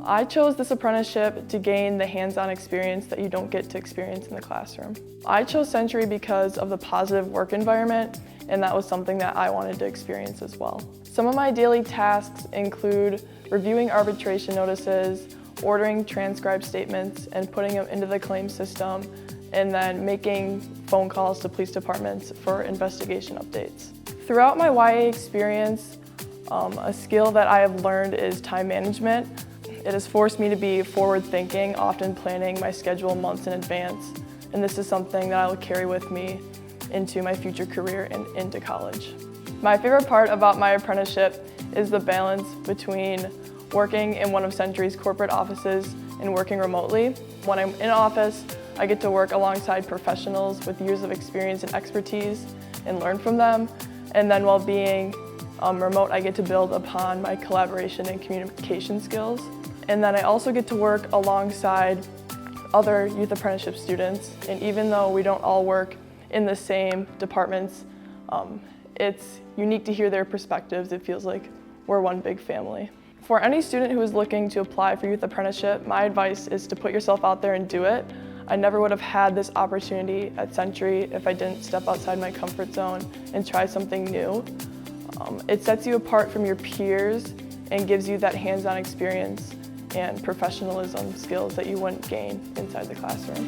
I chose this apprenticeship to gain the hands-on experience that you don't get to experience in the classroom. I chose Sentry because of the positive work environment, and that was something that I wanted to experience as well. Some of my daily tasks include reviewing arbitration notices, ordering transcribed statements and putting them into the claims system, and then making phone calls to police departments for investigation updates. Throughout my YA experience, a skill that I have learned is time management. It has forced me to be forward-thinking, often planning my schedule months in advance, and this is something that I will carry with me into my future career and into college. My favorite part about my apprenticeship is the balance between working in one of Sentry's corporate offices and working remotely. When I'm in office, I get to work alongside professionals with years of experience and expertise and learn from them. And then while being remote, I get to build upon my collaboration and communication skills. And then I also get to work alongside other youth apprenticeship students. And even though we don't all work in the same departments, it's unique to hear their perspectives. It feels like we're one big family. For any student who is looking to apply for youth apprenticeship, my advice is to put yourself out there and do it. I never would have had this opportunity at Sentry if I didn't step outside my comfort zone and try something new. It sets you apart from your peers and gives you that hands-on experience and professionalism skills that you wouldn't gain inside the classroom.